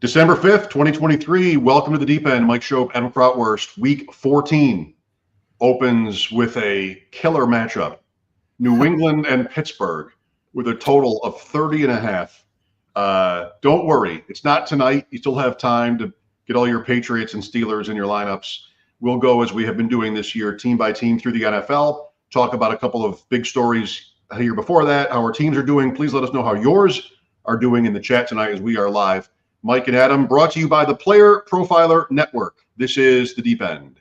December 5th, 2023. Welcome to the Deep End. Mike Shope, Adam Krautwurst. Week 14 opens with a killer matchup. New England and Pittsburgh with a total of 30.5. Don't worry, it's not tonight. You still have time to get all your Patriots and Steelers in your lineups. We'll go as we have been doing this year, team by team through the NFL. Talk about a couple of big stories here before that, how our teams are doing. Please let us know how yours are doing in the chat tonight as we are live. Mike and Adam, brought to you by the Player Profiler Network. This is the Deep End.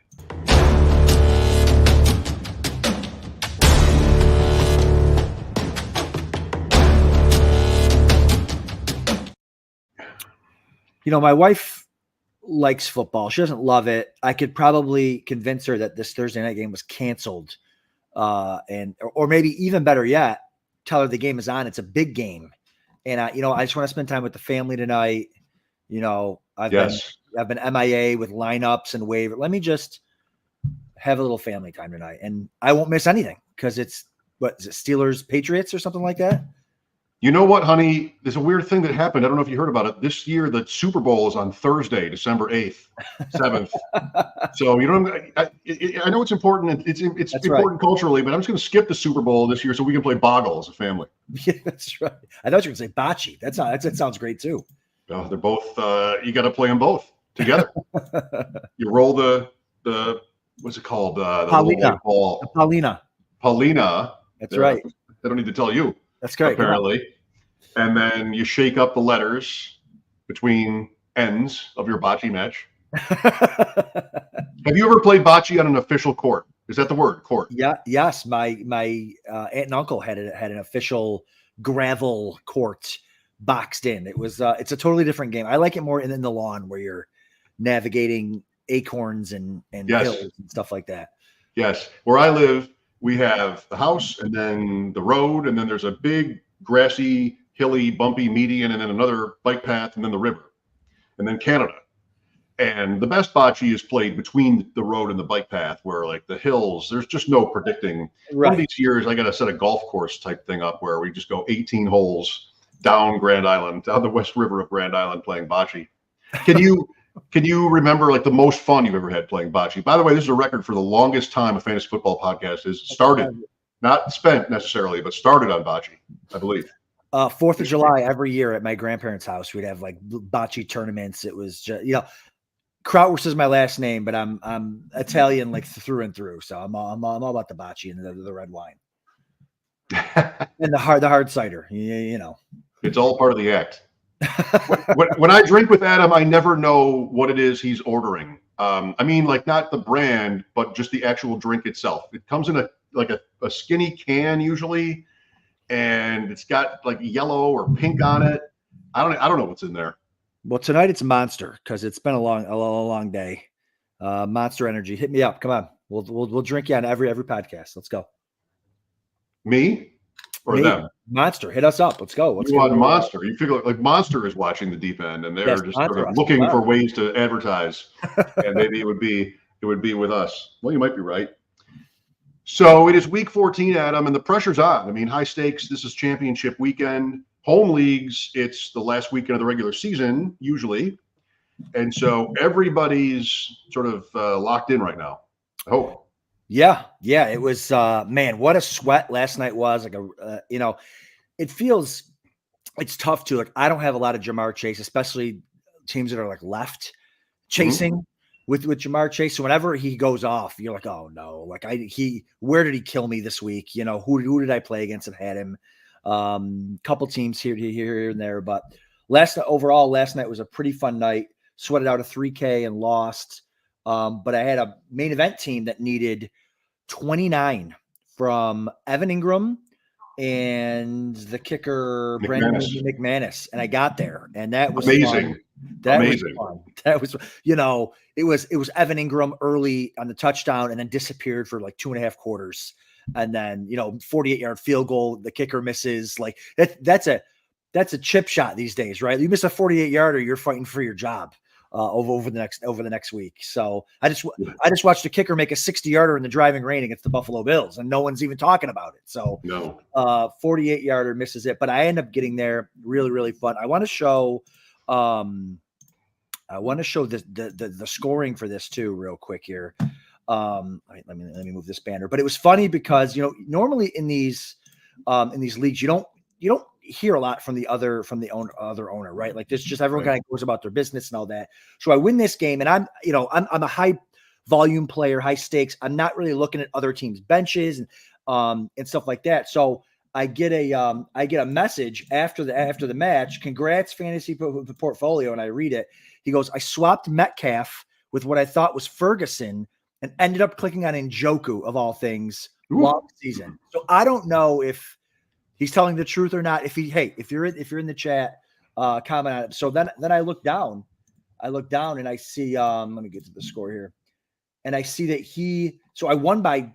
You know, my wife likes football. She doesn't love it. I could probably convince her that this Thursday night game was canceled. Or maybe even better yet, tell her the game is on. It's a big game. And I just want to spend time with the family tonight. You know, I've been MIA with lineups and waiver. Let me just have a little family time tonight, and I won't miss anything because it's Steelers Patriots or something like that. You know what, honey? There's a weird thing that happened. I don't know if you heard about it. This year, the Super Bowl is on Thursday, December 8th, 7th. So you don't. I know it's important. It's important culturally, but I'm just going to skip the Super Bowl this year so we can play Boggle as a family. Yeah, that's right. I thought you were going to say Bocce. That sounds great too. Oh, they're both. You got to play them both together. You roll the what's it called? The Paulina. Ball. Paulina. That's right. I don't need to tell you. That's great. Apparently. And then you shake up the letters between ends of your bocce match. Have you ever played bocce on an official court? Is that the word, court? Yeah. Yes. My aunt and uncle had an official gravel court boxed in. It was it's a totally different game. I like it more in the lawn where you're navigating acorns and hills and stuff like that. Yes. Where I live, we have the house and then the road, and then there's a big grassy, hilly, bumpy median, and then another bike path, and then the river, and then Canada. And the best bocce is played between the road and the bike path, where like the hills, there's just no predicting. Right. One of these years, I got to set a golf course type thing up where we just go 18 holes down Grand Island, down the West River of Grand Island playing bocce. Can you remember like the most fun you've ever had playing bocce? By the way, this is a record for the longest time a fantasy football podcast is started, not spent necessarily, but started on bocce, I believe. 4th of July every year at my grandparents' house, we'd have like bocce tournaments. It was just, Krautwurst is my last name, but I'm Italian like through and through. So I'm all about the bocce and the red wine and the hard cider. It's all part of the act. when I drink with Adam, I never know what it is he's ordering. I mean, like not the brand, but just the actual drink itself. It comes in a skinny can usually, and it's got like yellow or pink on it. I don't know what's in there. Well, tonight it's Monster because it's been a long day. Monster Energy, hit me up. Come on, we'll drink you on every podcast. Let's go. Me or them? Monster, hit us up. Let's go. You want Monster? You figure like Monster is watching the Deep End, and they're just sort of looking for ways to advertise, and maybe it would be with us. Well, you might be right. So it is week 14, Adam, and the pressure's on. I mean, high stakes. This is championship weekend. Home leagues, it's the last weekend of the regular season usually, and so everybody's sort of locked in right now. I hope. Yeah, it was man, what a sweat last night was. Like it feels it's tough to like. I don't have a lot of Jamar Chase, especially teams that are like left chasing with Jamar Chase. So whenever he goes off, you're like, oh no, like where did he kill me this week? Who did I play against and had him? Couple teams here and there, but last night was a pretty fun night. Sweated out a 3K and lost. But I had a main event team that needed 29 from Evan Ingram and the kicker Brandon McManus, and I got there, and that was amazing. Fun. Was fun. That was, it was Evan Ingram early on the touchdown, and then disappeared for like 2.5 quarters, and then 48-yard field goal, the kicker misses. Like that's a chip shot these days, right? You miss a 48-yarder, you're fighting for your job. Over the next week. So I just watched a kicker make a 60-yarder in the driving rain against the Buffalo Bills, and no one's even talking about it. So 48-yarder misses it, but I end up getting there. Really, really fun. I want to show I want to show the scoring for this too, real quick here. Let me move this banner. But it was funny because normally in these leagues you don't hear a lot from the other owner, right? Like this, just everyone kind of goes about their business and all that. So I win this game, and I'm a high volume player, high stakes. I'm not really looking at other teams' benches and stuff like that. So I get a message after the match. Congrats, fantasy portfolio, and I read it. He goes, I swapped Metcalf with what I thought was Ferguson and ended up clicking on Njoku of all things long season. So I don't know if he's telling the truth or not. If you're in the chat, comment on it. So then I look down and I see, let me get to the score here. And I see that so I won by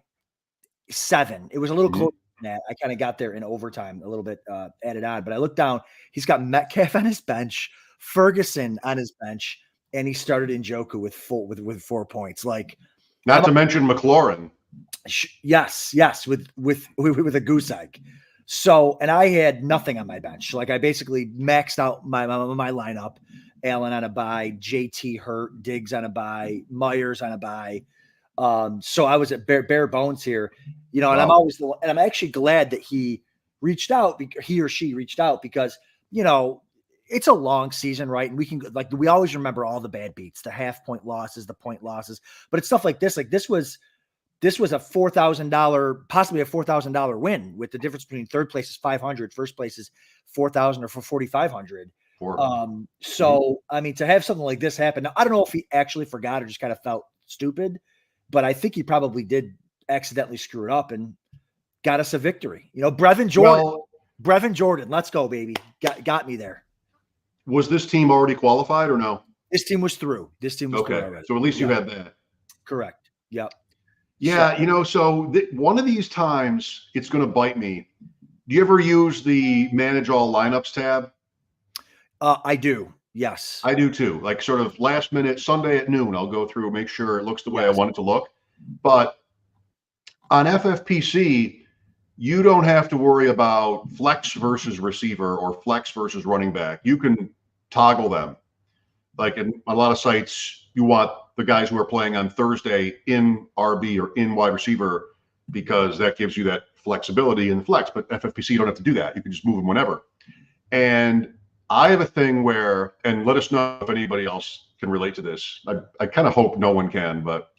7. It was a little closer than that. I kind of got there in overtime, a little bit added on, but I look down, he's got Metcalf on his bench, Ferguson on his bench, and he started Njoku with 4 points. Like, not to mention McLaurin. Yes, with a goose egg. So, and I had nothing on my bench. Like I basically maxed out my lineup. Allen on a bye, JT hurt, Diggs on a bye, Myers on a bye. So I was at bare bones here, and wow. I'm actually glad that he or she reached out because, it's a long season, right? And we always remember all the bad beats, the half-point losses, the point losses, but it's stuff like this. Like this was a $4,000, possibly a $4,000 win, with the difference between third place is 500, first place is 4,000 or for 4,500. So I mean, to have something like this happen, now, I don't know if he actually forgot or just kind of felt stupid, but I think he probably did accidentally screw it up and got us a victory. Brevin Jordan, let's go, baby. Got me there. Was this team already qualified or no? This team was through. Through already. So at least you had that. Correct. Yep. Yeah, so one of these times it's going to bite me. Do you ever use the manage all lineups tab? I do. Yes. I do too. Like sort of last minute, Sunday at noon, I'll go through, make sure it looks the way I want it to look. But on FFPC, you don't have to worry about flex versus receiver or flex versus running back. You can toggle them. Like in a lot of sites, you want the guys who are playing on Thursday in RB or in wide receiver because that gives you that flexibility in flex. But FFPC, you don't have to do that. You can just move them whenever. And I have a thing where, and let us know if anybody else can relate to this. I kind of hope no one can, but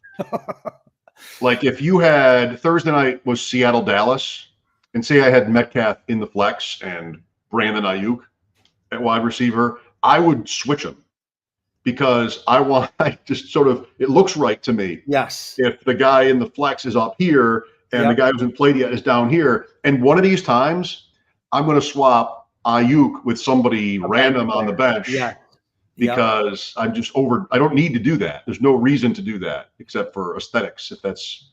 like if you had Thursday night was Seattle Dallas, and say I had Metcalf in the flex and Brandon Ayuk at wide receiver, I would switch them because it looks right to me. Yes. If the guy in the flex is up here and the guy who hasn't played yet is down here, and one of these times I'm going to swap Ayuk with somebody random on the bench because I'm just I don't need to do that. There's no reason to do that except for aesthetics. If that's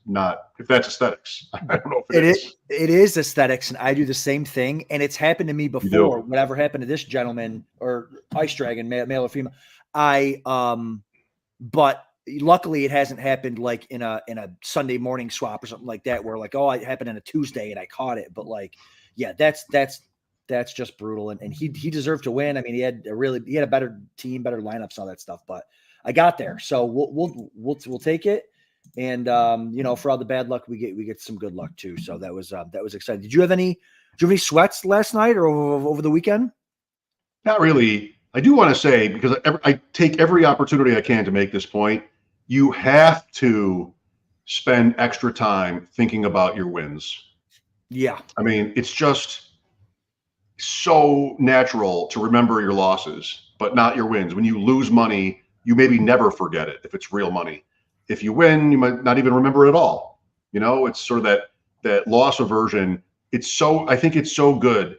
aesthetics, I don't know if it is. It is aesthetics, and I do the same thing. And it's happened to me before. Whatever happened to this gentleman or Ice Dragon, male or female. But luckily it hasn't happened like in a Sunday morning swap or something like that, where like, it happened on a Tuesday and I caught it. But like, yeah, that's just brutal. And he deserved to win. I mean, he had a better team, better lineups, all that stuff, but I got there. So we'll take it. And for all the bad luck, we get some good luck too. So that was exciting. Did you have any sweats last night or over the weekend? Not really. I do want to say, because I take every opportunity I can to make this point, you have to spend extra time thinking about your wins. Yeah. I mean, it's just so natural to remember your losses, but not your wins. When you lose money, you maybe never forget it if it's real money. If you win, you might not even remember it at all. It's sort of that loss aversion. I think it's so good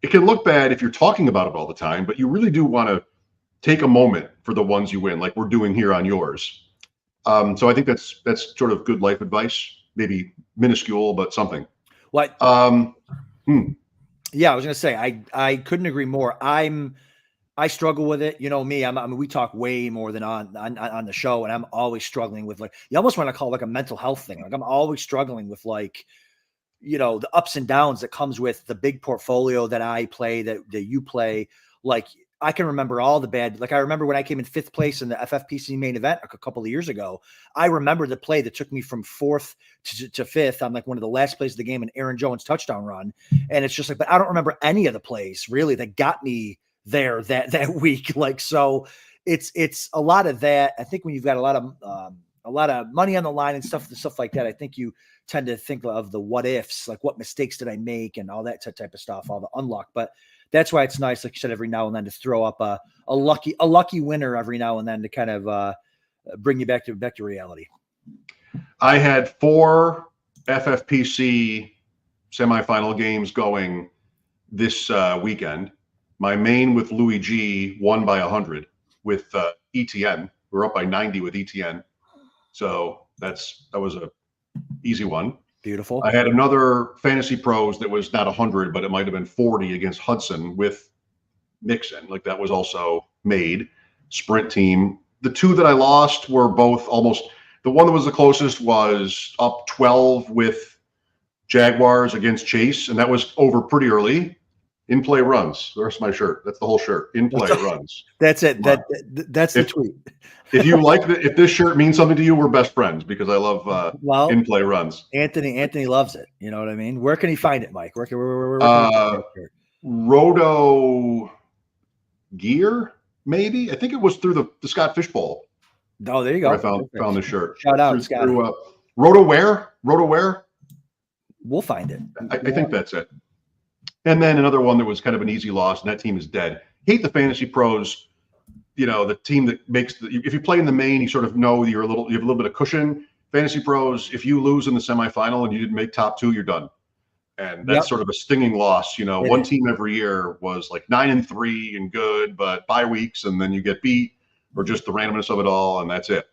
it can look bad if you're talking about it all the time, but you really do want to take a moment for the ones you win, like we're doing here on yours. So I think that's sort of good life advice, maybe minuscule, but something. What? Yeah, I was going to say, I couldn't agree more. I struggle with it. Me, I mean, we talk way more than on the show, and I'm always struggling with, like, you almost want to call it like a mental health thing. Like I'm always struggling with, like, the ups and downs that comes with the big portfolio that I play, that you play. Like I can remember all the bad. Like I remember when I came in 5th place in the FFPC main event a couple of years ago. I remember the play that took me from 4th to 5th. I'm like one of the last plays of the game, and Aaron Jones touchdown run. And it's just like, but I don't remember any of the plays really that got me there that week. Like, so it's a lot of that. I think when you've got a lot of money on the line and stuff like that, I think you tend to think of the what ifs, like what mistakes did I make and all that type of stuff, all the unluck. But that's why it's nice, like you said, every now and then to throw up a lucky winner every now and then to kind of bring you back to reality. I had 4 FFPC semifinal games going this weekend. My main with Louis G won by 100 with ETN. We're up by 90 with ETN. So that was a easy one. Beautiful. I had another Fantasy Pros that was not 100, but it might have been 40 against Hudson with Nixon. Like that was also made. Sprint team. The 2 that I lost were both almost. The one that was the closest was up 12 with Jaguars against Chase, and that was over pretty early. In play runs. The rest of my shirt. That's the whole shirt. In play runs. That's it. That's the tweet. If you like if this shirt means something to you, we're best friends because I love in play runs. Anthony loves it. You know what I mean? Where can he find it, Mike? Where can Roto Gear, maybe. I think it was through the Scott Fishbowl. Oh, there you go. I found the shirt. Shout out, Scott. RotoWear. We'll find it. I think that's it. And then another one that was kind of an easy loss, and that team is dead. Hate the Fantasy Pros. You know, the team that makes if you play in the main, you sort of know you have a little bit of cushion. Fantasy Pros, if you lose in the semifinal and you didn't make top 2, you're done. And that's sort of a stinging loss. You know, one team every year was like 9-3 and good, but bye weeks, and then you get beat, or just the randomness of it all, and that's it.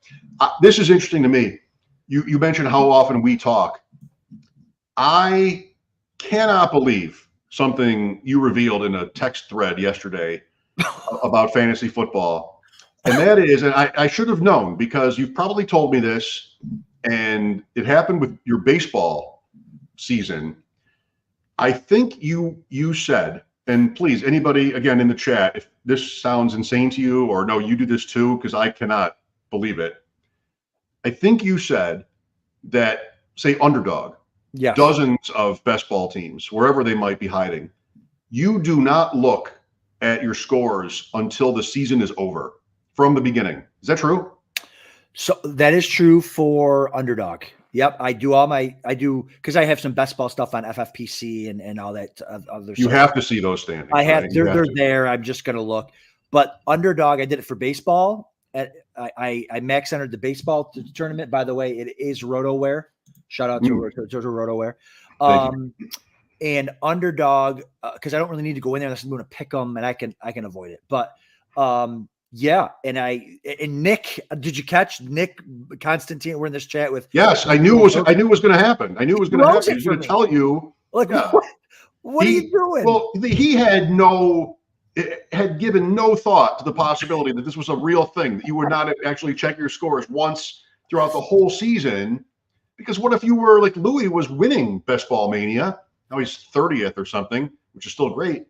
This is interesting to me. You mentioned how often we talk. I cannot believe something you revealed in a text thread yesterday about fantasy football. And that is, and I should have known because you've probably told me this, and it happened with your baseball season. I think you said, and please, anybody, again, in the chat, if this sounds insane to you or no, you do this too, because I cannot believe it. I think you said that, say, underdog, dozens of best ball teams, wherever they might be hiding, you do not look at your scores until the season is over from the beginning. Is that true? So that is true for underdog. Yep. I do because I have some best ball stuff on FFPC and all that other stuff. You have to see those standings. I have, they're there. I'm just going to look, but underdog, I did it for baseball. I max entered the baseball tournament. By the way, it is RotoWear. Shout out to RotoWear. And underdog, because I don't really need to go in there unless I'm going to pick them, and I can avoid it. But yeah, and Nick, did you catch Nick Constantine? We're in this chat with. Yes, I knew it was going to happen. I knew it was going to happen. He's going to tell you. Like, what are you doing? Well, he had given no thought to the possibility that this was a real thing, that you would not actually check your scores once throughout the whole season. Because what if you were like Louis was winning Best Ball Mania? Now he's 30th or something, which is still great.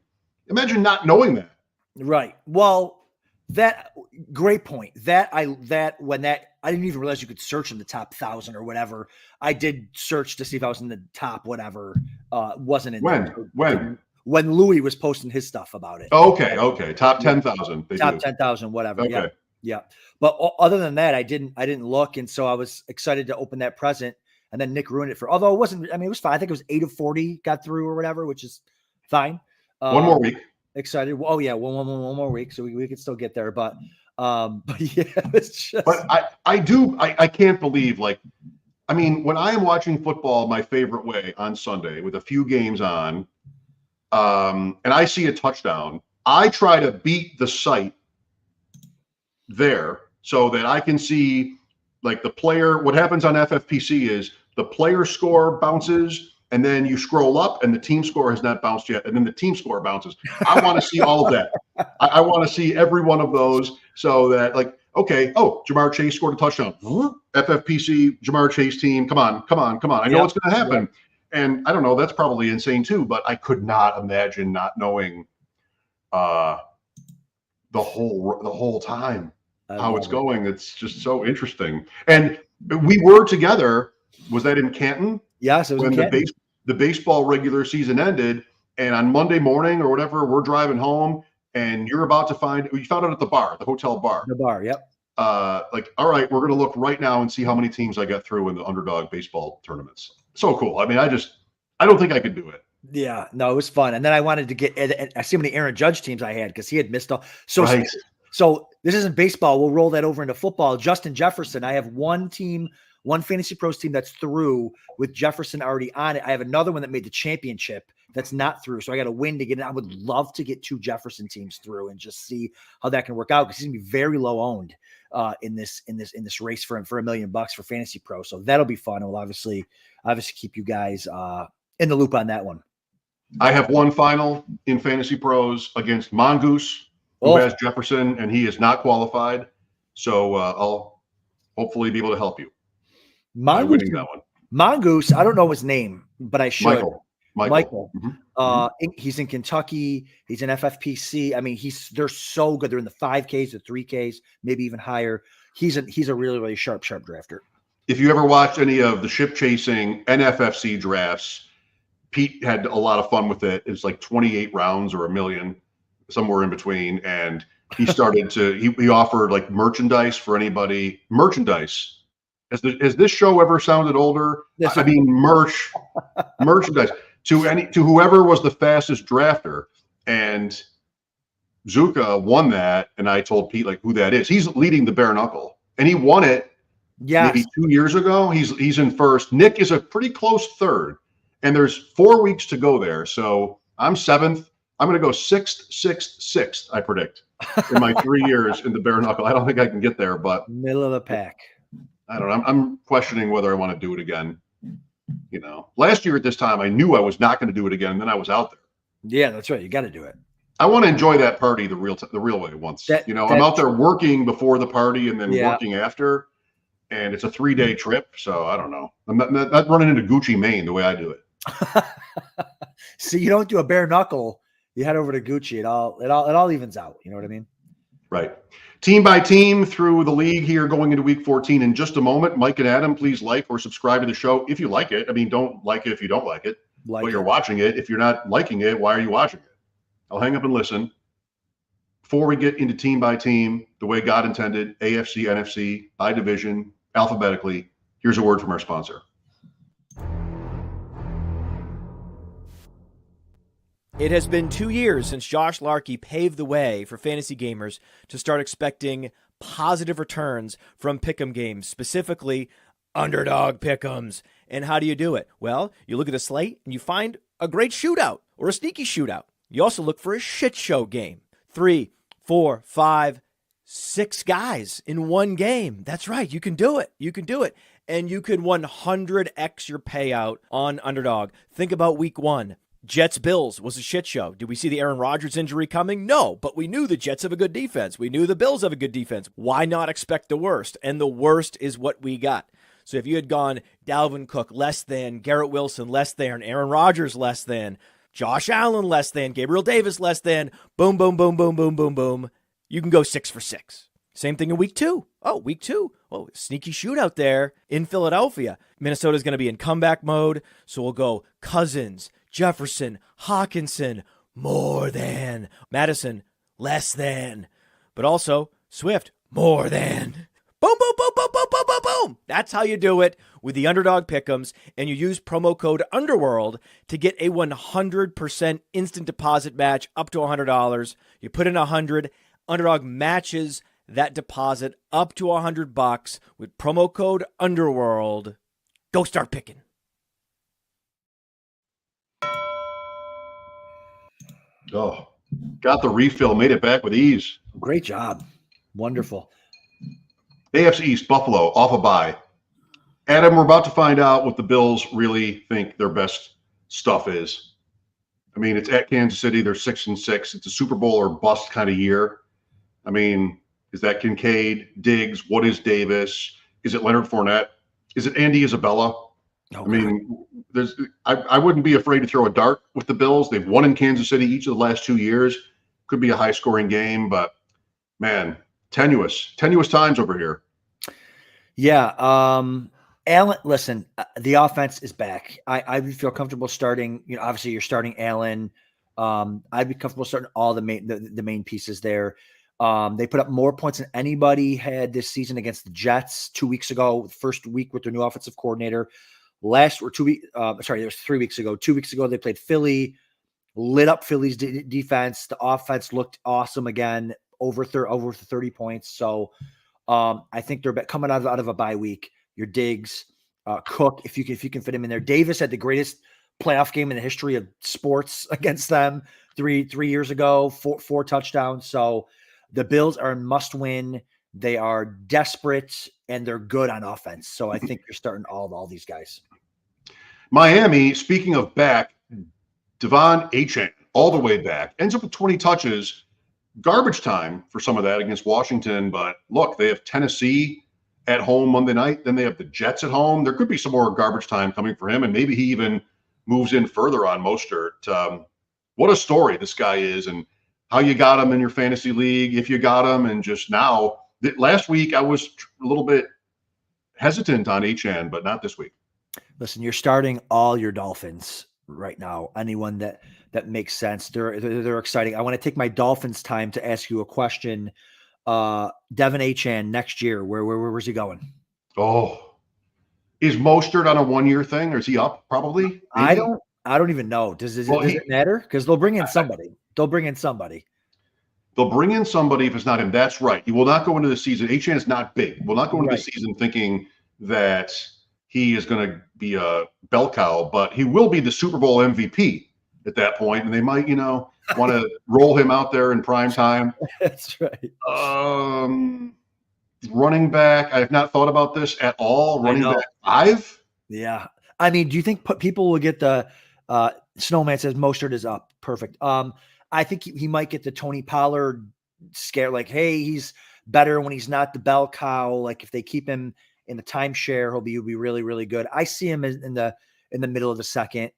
Imagine not knowing that. Right. Well, that great point. I didn't even realize you could search in the top 1,000 or whatever. I did search to see if I was in the top whatever. Wasn't in when Louis was posting his stuff about it. Okay. Top 10,000. Top 10,000, whatever. Okay. Yeah. But other than that, I didn't look. And so I was excited to open that present, and then Nick ruined it although it wasn't, it was fine. I think it was 8 of 40 got through or whatever, which is fine. One more week. Excited. Oh yeah. One more week. So we could still get there, but yeah, it's just, but I can't believe, like, when I am watching football my favorite way on Sunday with a few games on, and I see a touchdown, I try to beat the site there so that I can see, like, the player. What happens on FFPC is the player score bounces, and then you scroll up and the team score has not bounced yet, and then the team score bounces. I want to see all of that. I want to see every one of those, so that, like, okay, Jamar Chase scored a touchdown. FFPC Jamar Chase team, come on. I know what's going to happen. And I don't know, that's probably insane too, but I could not imagine not knowing the whole time. I How love it's it. going. It's just so interesting. And we were together. Was that in Canton? Yes, it was in When Canton. the baseball regular season ended, and on Monday morning or whatever, we're driving home, and you're about to we found out at the bar, the hotel bar. The bar, yep. Like, all right, we're going to look right now and see how many teams I got through in the underdog baseball tournaments. So cool. I mean, I don't think I could do it. Yeah, no, it was fun. And then I wanted to get, and I see how many Aaron Judge teams I had because he had missed all. So, Right. so this isn't baseball. We'll roll that over into football. Justin Jefferson, I have one team, one Fantasy Pros team that's through with Jefferson already on it. I have another one that made the championship that's not through. So I got to win to get it. I would love to get 2 Jefferson teams through and just see how that can work out because he's gonna be very low owned in this race for $1 million for Fantasy Pro. So that'll be fun. And we'll obviously keep you guys in the loop on that one. I have one final in Fantasy Pros against Mongoose, who has Jefferson, and he is not qualified. So I'll hopefully be able to help you by winning that one. Mongoose, I don't know his name, but I should. Michael. Mm-hmm. He's in Kentucky. He's in FFPC. I mean, they're so good. They're in the 5Ks, the 3Ks, maybe even higher. He's a really, really sharp drafter. If you ever watched any of the ship chasing NFFC drafts, Pete had a lot of fun with it. It's like 28 rounds or $1 million, somewhere in between. And he started he offered like merchandise for anybody. Merchandise. Has this show ever sounded older? I mean, merchandise to whoever was the fastest drafter. And Zuka won that. And I told Pete like who that is. He's leading the bare knuckle, and he won it maybe 2 years ago. He's in first. Nick is a pretty close third. And there's 4 weeks to go there. So I'm 7th. I'm going to go 6th, I predict, in my 3 years in the bare knuckle. I don't think I can get there, but middle of the pack. I don't know. I'm questioning whether I want to do it again. You know, last year at this time, I knew I was not going to do it again. And then I was out there. Yeah, that's right. You got to do it. I want to enjoy that party the real way once. I'm out there working before the party and then working after. And it's a 3-day trip. So I don't know. I'm not running into Gucci Mane the way I do it. See, you don't do a bare knuckle. You head over to Gucci. It all evens out. You know what I mean? Right. Team by team through the league here going into week 14 in just a moment. Mike and Adam, please like or subscribe to the show if you like it. I mean, don't like it if you don't like it. But you're watching it. If you're not liking it, why are you watching it? I'll hang up and listen. Before we get into team by team, the way God intended, AFC, NFC, by division, alphabetically, here's a word from our sponsor. It has been 2 years since Josh Larkey paved the way for fantasy gamers to start expecting positive returns from pick'em games, specifically underdog pick'ems. And how do you do it? Well, you look at the slate and you find a great shootout or a sneaky shootout. You also look for a shit show game. 3, 4, 5, 6 guys in one game. That's right. You can do it. You can do it. And you can 100x your payout on underdog. Think about week 1. Jets-Bills was a shit show. Did we see the Aaron Rodgers injury coming? No, but we knew the Jets have a good defense. We knew the Bills have a good defense. Why not expect the worst? And the worst is what we got. So if you had gone Dalvin Cook less than, Garrett Wilson less than, Aaron Rodgers less than, Josh Allen less than, Gabriel Davis less than, boom, boom, boom, boom, boom, boom, boom, you can go 6 for 6. Same thing in week 2. Oh, week 2. Oh, sneaky shootout there in Philadelphia. Minnesota's going to be in comeback mode, so we'll go Cousins, Jefferson, Hawkinson, more than. Madison, less than. But also, Swift, more than. Boom, boom, boom, boom, boom, boom, boom, boom. That's how you do it with the Underdog Pick'ems, and you use promo code UNDERWORLD to get a 100% instant deposit match up to $100. You put in $100, Underdog matches that deposit up to $100 with promo code UNDERWORLD. Go start picking. Oh, got the refill, made it back with ease. Great job. Wonderful. AFC East, Buffalo, off a bye. Adam, we're about to find out what the Bills really think their best stuff is. I mean, it's at Kansas City. They're 6-6. It's a Super Bowl or bust kind of year. I mean, is that Kincaid, Diggs? What is Davis? Is it Leonard Fournette? Is it Andy Isabella? Oh, I mean, I wouldn't be afraid to throw a dart with the Bills. They've won in Kansas City each of the last 2 years. Could be a high-scoring game, but Man, tenuous times over here. Yeah. Allen, listen, the offense is back. I would feel comfortable starting, obviously you're starting Allen. I'd be comfortable starting all the main pieces there. They put up more points than anybody had this season against the Jets 2 weeks ago, first week with their new offensive coordinator. It was 3 weeks ago. 2 weeks ago, they played Philly, lit up Philly's defense. The offense looked awesome again, over 30 points. So I think they're coming out of a bye week. Your Diggs, Cook, if you can fit him in there. Davis had the greatest playoff game in the history of sports against them three years ago, four touchdowns. So the Bills are a must win. They are desperate and they're good on offense. So I think you're starting all these guys. Miami, speaking of back, Devon Achane, all the way back, ends up with 20 touches. Garbage time for some of that against Washington. But look, they have Tennessee at home Monday night. Then they have the Jets at home. There could be some more garbage time coming for him. And maybe he even moves in further on Mostert. What a story this guy is, and how you got him in your fantasy league, if you got him, and just now. Last week, I was a little bit hesitant on Achane, but not this week. Listen, you're starting all your Dolphins right now. Anyone that makes sense. They're exciting. I want to take my Dolphins time to ask you a question. Devon Achane next year, where's he going? Oh, is Mostert on a 1-year thing, or is he up? Probably. Maybe? I don't even know. Does it matter? Because they'll bring in somebody. They'll bring in somebody if it's not him. That's right. He will not go into the season. Achane is not big. Will not go into the season thinking that he is going to be a bell cow, but he will be the Super Bowl MVP at that point, and they might, want to roll him out there in prime time. That's right. Running back, I have not thought about this at all. Running back 5? Yeah. I mean, do you think people will get the Snowman says Mostert is up? Perfect. I think he might get the Tony Pollard scare, like, hey, he's better when he's not the bell cow. Like if they keep him in the timeshare, he'll be really, really good. I see him in the middle of the second,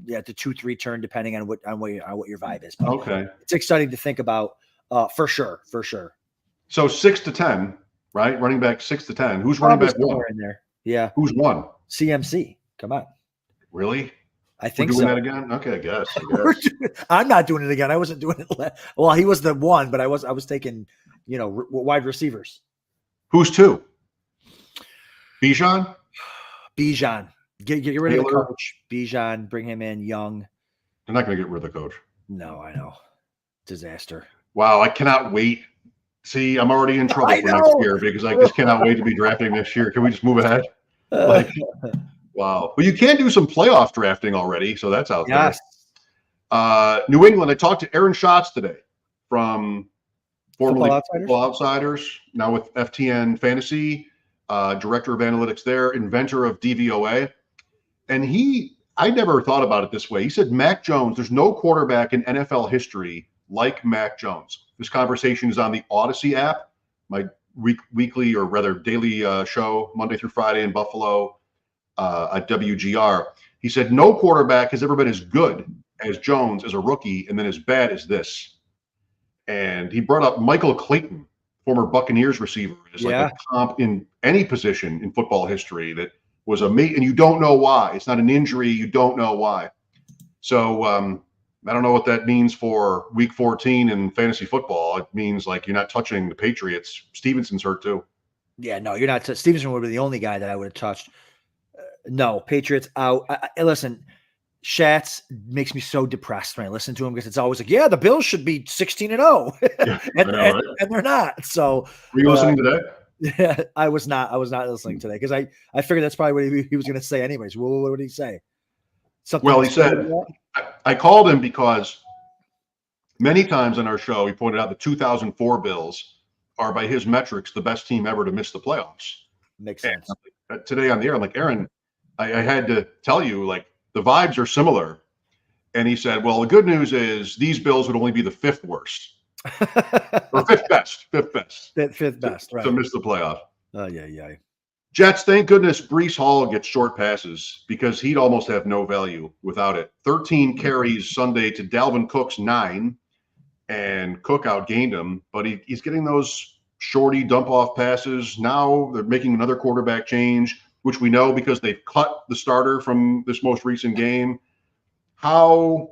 the 2-3 turn, depending on what your vibe is. But okay, it's exciting to think about for sure. So 6 to 10, right? Running back 6 to 10. Who's running back 1 in there? Yeah. Who's 1? CMC. Come on. Really? I think we're doing so. that again. Okay, I guess. I'm not doing it again. I wasn't doing it. Well, he was the 1, but I was taking, wide receivers. Who's 2? Bijan. Get rid of the coach. Bijan, bring him in young. They're not going to get rid of the coach. No, I know. Disaster. Wow, I cannot wait. See, I'm already in trouble for next year because I just cannot wait to be drafting next year. Can we just move ahead? Wow. Well, you can do some playoff drafting already, so that's out there. New England, I talked to Aaron Schatz today from formerly Football Outsiders, now with FTN Fantasy, director of analytics there, inventor of DVOA. And I never thought about it this way. He said, Mac Jones, there's no quarterback in NFL history like Mac Jones. This conversation is on the Odyssey app, my weekly or rather daily show, Monday through Friday in Buffalo at WGR. He said, no quarterback has ever been as good as Jones as a rookie and then as bad as this. And he brought up Michael Clayton, former Buccaneers receiver, as like a comp in any position in football history that was and you don't know why. It's not an injury. You don't know why. So I don't know what that means for week 14 in fantasy football. It means like you're not touching the Patriots. Stevenson's hurt too. Yeah, no, you're not. Stevenson would be the only guy that I would have touched. No, Patriots out. Listen, Schatz makes me so depressed when I listen to him because it's always like, yeah, the Bills should be 16-0, and they're not. So, were you listening today? Yeah, I was not listening today because I figured that's probably what he was going to say anyways. What did he say? Something. Well, he said, I called him because many times on our show he pointed out the 2004 Bills are, by his metrics, the best team ever to miss the playoffs. Makes sense. And today on the air, I'm like, Aaron, I had to tell you, like, the vibes are similar. And he said, well, the good news is these Bills would only be the 5th worst. Or fifth best. Fifth best, right. To miss the playoff. Yeah. Jets, thank goodness Breece Hall gets short passes because he'd almost have no value without it. 13 carries Sunday to Dalvin Cook's 9. and Cook outgained him, but he's getting those shorty dump-off passes. Now they're making another quarterback change, which we know because they've cut the starter from this most recent game. How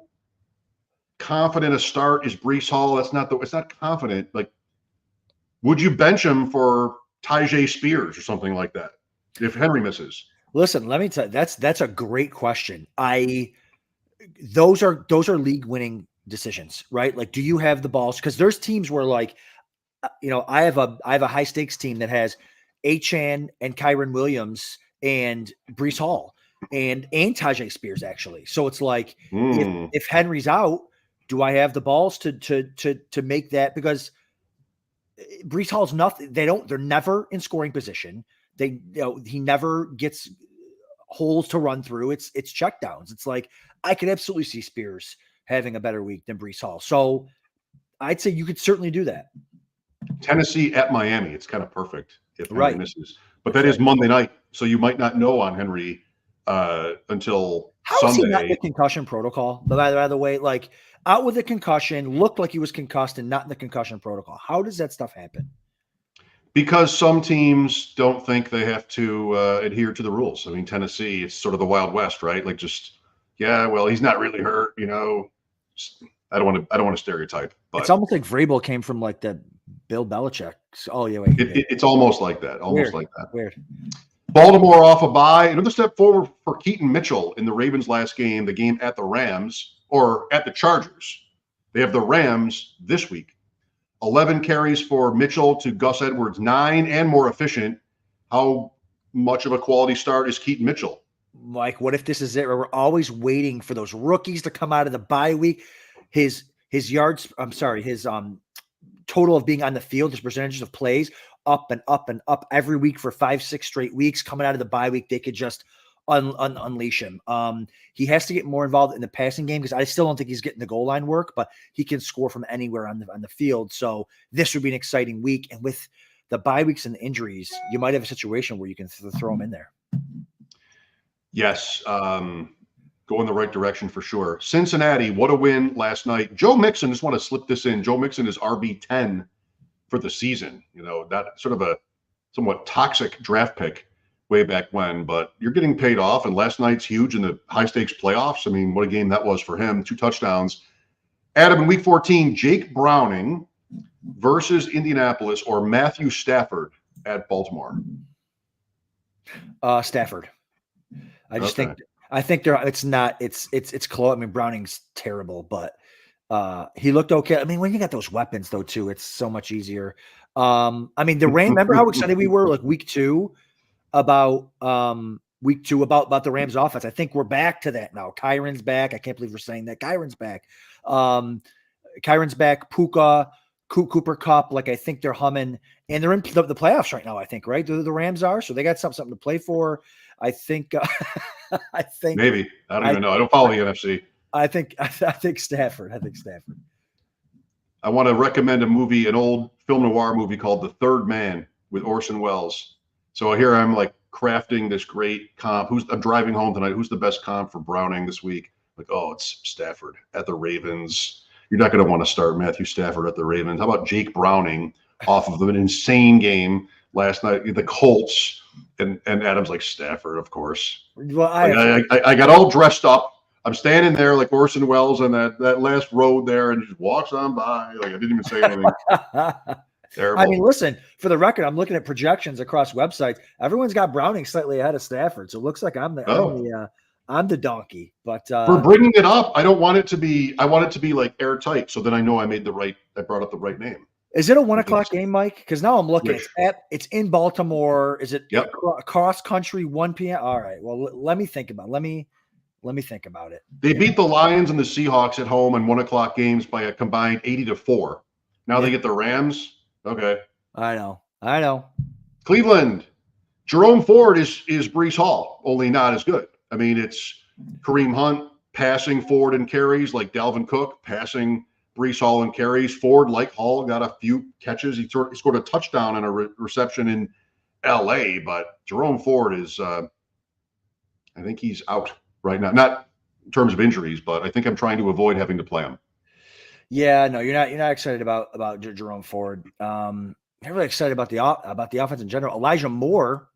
confident a start is Breece Hall? It's not confident. Like, would you bench him for Tyjae Spears or something like that if Henry misses? Listen, let me tell you, that's a great question. Those are league winning decisions, right? Like, do you have the balls? Because there's teams where, like, I have a high stakes team that has Achane and Kyron Williams and Breece Hall and Tyjae Spears, actually. So it's like, if Henry's out, do I have the balls to make that? Because Breece Hall's nothing. They're never in scoring position. He never gets holes to run through. It's checkdowns. It's like, I could absolutely see Spears having a better week than Breece Hall. So I'd say you could certainly do that. Tennessee at Miami. It's kind of perfect if Henry misses. But that is Monday night, so you might not know on Henry until How Sunday. is he not in the concussion protocol? By the way, like, out with a concussion, looked like he was concussed and not in the concussion protocol. How does that stuff happen? Because some teams don't think they have to adhere to the rules. I mean, Tennessee, it's sort of the Wild West, right? Like, well, he's not really hurt, I don't want to stereotype, but it's almost like Vrabel came from like the Bill Belichick. Oh yeah, wait. It's almost like that. Weird. Baltimore off a bye. Another step forward for Keaton Mitchell in the Ravens' last game, the game at the Rams or at the Chargers. They have the Rams this week. 11 carries for Mitchell to Gus Edwards, 9 and more efficient. How much of a quality start is Keaton Mitchell? Mike, what if this is it? We're always waiting for those rookies to come out of the bye week. His total of being on the field, his percentages of plays up and up and up every week for 5-6 straight weeks. Coming out of the bye week, they could just unleash him. He has to get more involved in the passing game because I still don't think he's getting the goal line work, but he can score from anywhere on the field. So this would be an exciting week. And with the bye weeks and the injuries, you might have a situation where you can throw him in there. Yes. Go in the right direction for sure. Cincinnati, what a win last night. Joe Mixon, just want to slip this in. Joe Mixon is RB10 for the season. That sort of a somewhat toxic draft pick way back when, but you're getting paid off. And last night's huge in the high stakes playoffs. I mean, what a game that was for him. 2 touchdowns. Adam, in week 14, Jake Browning versus Indianapolis or Matthew Stafford at Baltimore. Stafford. I think it's close. I mean, Browning's terrible, but he looked okay. I mean, when you got those weapons though, too, it's so much easier. Remember how excited we were like week two about the Rams offense? I think we're back to that now. Kyron's back. I can't believe we're saying that. Kyron's back. Kyron's back. Puka, Cooper Kupp. Like, I think they're humming, and they're in the playoffs right now. I think, right? The Rams are, so they got something to play for. I think maybe. I don't even know. I don't follow the NFC. I think Stafford. I want to recommend an old film noir movie called The Third Man with Orson Welles. So here I'm like crafting this great comp. I'm driving home tonight. Who's the best comp for Browning this week? Like, it's Stafford at the Ravens. You're not going to want to start Matthew Stafford at the Ravens. How about Jake Browning off of an insane game last night, the Colts, and Adam's like, Stafford, of course. Well, I got all dressed up. I'm standing there like Orson Welles on that last road there, and he just walks on by. Like, I didn't even say anything. Terrible. I mean, listen, for the record, I'm looking at projections across websites. Everyone's got Browning slightly ahead of Stafford, so it looks like I'm the donkey. But for bringing it up, I want it to be like airtight, so then I know I brought up the right name. Is it a 1:00 game, Mike? Because now I'm looking. It's in Baltimore. Is it cross country 1 p.m.? All right. Well, let me think about it. Let me think about it. They beat the Lions and the Seahawks at home in 1:00 games by a combined 80-4. Now they get the Rams. Okay. I know. Cleveland. Jerome Ford is Breece Hall, only not as good. I mean, it's Kareem Hunt passing Ford and carries, like Dalvin Cook passing Breece Hall and carries. Ford, like Hall, got a few catches. He scored a touchdown and a reception in L.A., but Jerome Ford is I think he's out right now. Not in terms of injuries, but I think I'm trying to avoid having to play him. Yeah, no, you're not excited about Jerome Ford. Not really excited about the offense in general. Elijah Moore,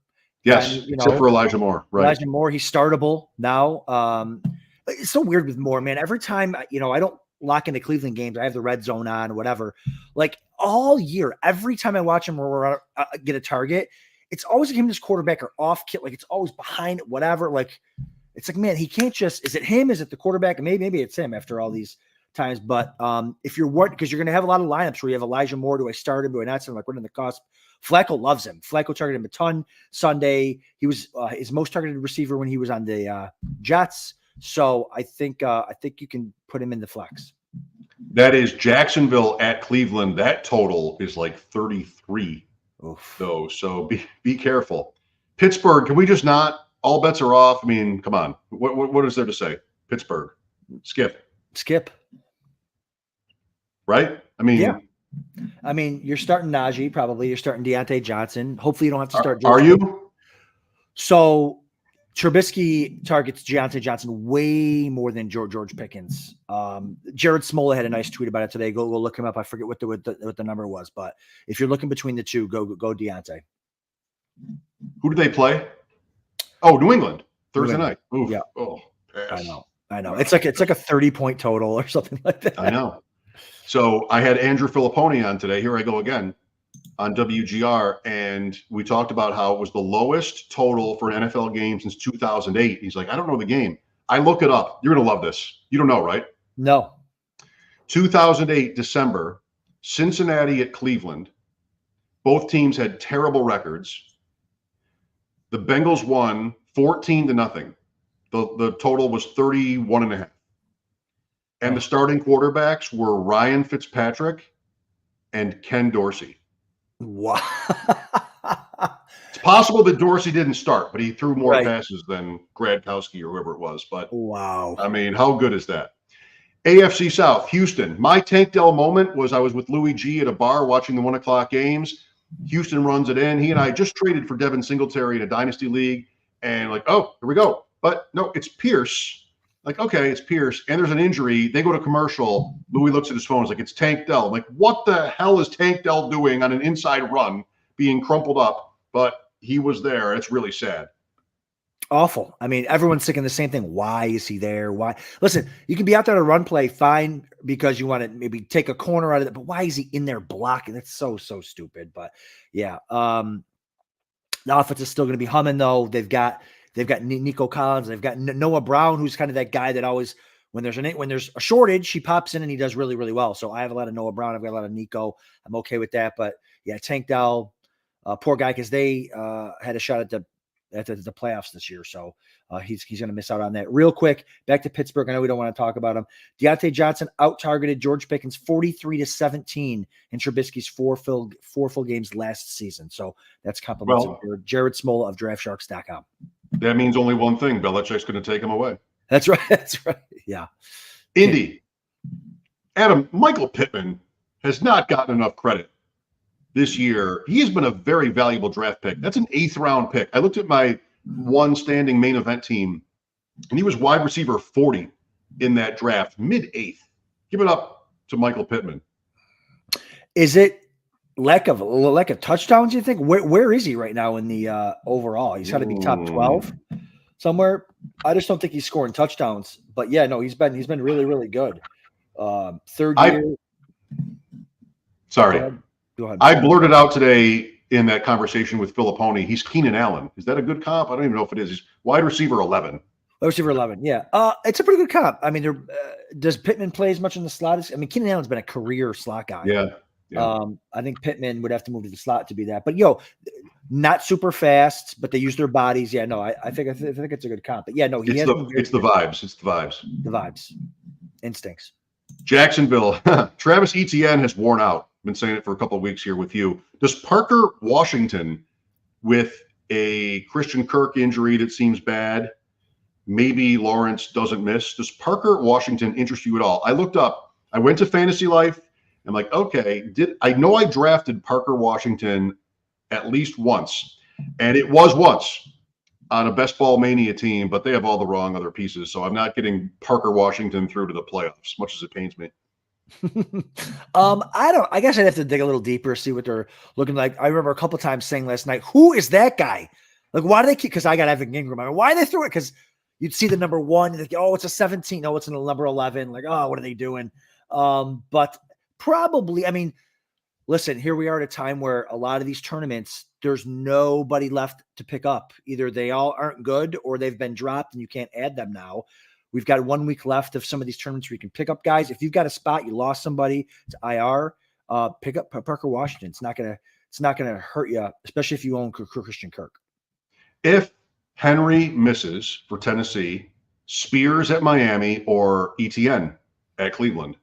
Yes, except for Elijah Moore, right? Elijah Moore, he's startable now. It's so weird with Moore, man. Every time I don't lock into Cleveland games, I have the red zone on, whatever. Like all year, every time I watch him get a target, it's always like him, this quarterback or off kit. Like it's always behind whatever. Like it's like, man, he can't just. Is it him? Is it the quarterback? Maybe it's him after all these times. But if you're because you're going to have a lot of lineups where you have Elijah Moore. Do I start him? Do I not start him? Like, what in the cusp? Flacco loves him. Flacco targeted him a ton Sunday. He was his most targeted receiver when he was on the Jets. So I think you can put him in the flex. That is Jacksonville at Cleveland. That total is like 33. Oof. Though, so be careful. Pittsburgh, can we just not? All bets are off. I mean, come on. What is there to say? Pittsburgh, skip. Right? I mean, yeah. I mean, you're starting Najee, probably. You're starting Deontay Johnson. Hopefully, you don't have to start. Are you? So, Trubisky targets Deontay Johnson way more than George Pickens. Jared Smola had a nice tweet about it today. Go look him up. I forget what the number was, but if you're looking between the two, go Deontay. Who do they play? Oh, New England Thursday night. Oof. Yeah. Oh, pass. I know. It's like a 30-point total or something like that. I know. So I had Andrew Filipponi on today. Here I go again on WGR, and we talked about how it was the lowest total for an NFL game since 2008. He's like, I don't know the game. I look it up. You're going to love this. You don't know, right? No. 2008, December, Cincinnati at Cleveland. Both teams had terrible records. The Bengals won 14-0. The total was 31.5. And the starting quarterbacks were Ryan Fitzpatrick and Ken Dorsey. Wow. It's possible that Dorsey didn't start, but he threw more passes than Gradkowski or whoever it was. But wow. I mean, how good is that? AFC South, Houston. My Tank Dell moment was I was with Louis G at a bar watching the 1:00 games. Houston runs it in. He and I just traded for Devin Singletary in a Dynasty league. And like, oh, here we go. But no, it's Pierce. Like, okay, it's Pierce, and there's an injury. They go to commercial. Louis looks at his phone. He's like, it's Tank Dell. I'm like, what the hell is Tank Dell doing on an inside run being crumpled up? But he was there. It's really sad. Awful. I mean, everyone's thinking the same thing. Why is he there? Why? Listen, you can be out there to run play fine because you want to maybe take a corner out of it, but why is he in there blocking? That's so stupid. But yeah, the offense is still going to be humming though. They've got Nico Collins. They've got Noah Brown, who's kind of that guy that always, when there's a shortage, he pops in and he does really, really well. So I have a lot of Noah Brown. I've got a lot of Nico. I'm okay with that. But yeah, Tank Dell, poor guy, because they had a shot at the playoffs this year. So he's going to miss out on that. Real quick, back to Pittsburgh. I know we don't want to talk about him. Deontay Johnson out-targeted George Pickens 43-17 in Trubisky's four full games last season. So that's compliments of Jared Smola of DraftSharks.com. That means only one thing. Belichick's going to take him away. That's right. Yeah. Indy. Adam, Michael Pittman has not gotten enough credit this year. He has been a very valuable draft pick. That's an 8th round pick. I looked at my one standing main event team, and he was wide receiver 40 in that draft, mid-8th. Give it up to Michael Pittman. Is it lack of touchdowns, you think? Where is he right now in the overall? He's got to be top 12 somewhere. I just don't think he's scoring touchdowns. But yeah, no, he's been really, really good. Third year. Sorry. Go ahead. I blurted out today in that conversation with Filipponi, he's Keenan Allen. Is that a good comp? I don't even know if it is. He's wide receiver 11. Wide receiver 11, yeah. It's a pretty good comp. I mean, does Pittman play as much in the slot? I mean, Keenan Allen's been a career slot guy. Yeah. I think Pittman would have to move to the slot to be that. But not super fast, but they use their bodies. Yeah, no, I think it's a good comp. But yeah, no, it's the vibes. It's the vibes. The vibes. Instincts. Jacksonville. Travis Etienne has worn out. Been saying it for a couple of weeks here with you. Does Parker Washington, with a Christian Kirk injury that seems bad, maybe Lawrence doesn't miss, does Parker Washington interest you at all? I looked up. I went to Fantasy Life. I'm like, okay, I know I drafted Parker Washington at least once, and it was once on a Best Ball Mania team, but they have all the wrong other pieces, so I'm not getting Parker Washington through to the playoffs, much as it pains me. I guess I'd have to dig a little deeper, see what they're looking like. I remember a couple times saying last night, who is that guy? Like, why do they keep, because I got Evan Ingram. I mean, why do they throw it? Because you'd see the number 1, like, oh, it's a 17. No, it's a number 11. Like, oh, what are they doing? But probably, I mean, listen, here we are at a time where a lot of these tournaments, there's nobody left to pick up. Either they all aren't good or they've been dropped and you can't add them now. We've got 1 week left of some of these tournaments where you can pick up guys. If you've got a spot, you lost somebody to IR, pick up Parker Washington. It's not gonna hurt you, especially if you own Christian Kirk. If Henry misses for Tennessee, Spears at Miami, or ETN at Cleveland.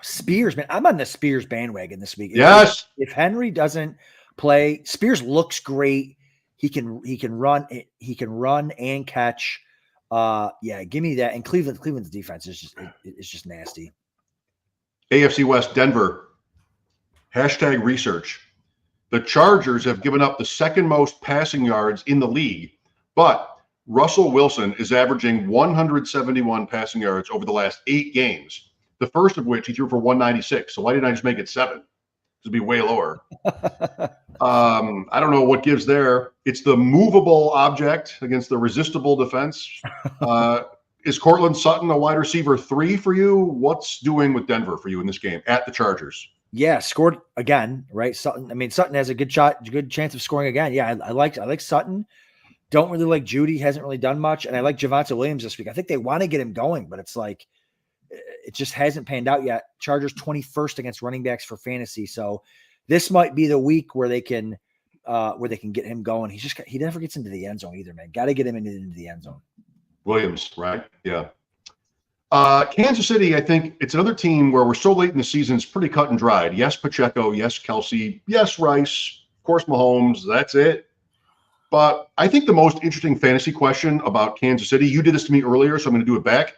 Spears, man, I'm on the Spears bandwagon this week. Yes. If Henry doesn't play, Spears looks great. He can run and catch. Yeah, give me that. And Cleveland's defense is just nasty. AFC West, Denver. #research. The Chargers have given up the second most passing yards in the league, but Russell Wilson is averaging 171 passing yards over the last 8 games. The first of which he threw for 196. So why didn't I just make it 7? It'd be way lower. I don't know what gives there. It's the movable object against the resistible defense. Is Cortland Sutton a wide receiver 3 for you? What's doing with Denver for you in this game at the Chargers? Yeah, scored again, right? Sutton. I mean, Sutton has a good chance of scoring again. Yeah, I like Sutton. Don't really like Judy. Hasn't really done much, and I like Javonte Williams this week. I think they want to get him going, but it's like it just hasn't panned out yet. Chargers 21st against running backs for fantasy, so this might be the week where they can get him going. He never gets into the end zone either, man. Got to get him into the end zone. Williams, right? Yeah. Kansas City, I think it's another team where we're so late in the season, it's pretty cut and dried. Yes, Pacheco. Yes, Kelsey. Yes, Rice. Of course, Mahomes. That's it. But I think the most interesting fantasy question about Kansas City, you did this to me earlier, so I'm going to do it back,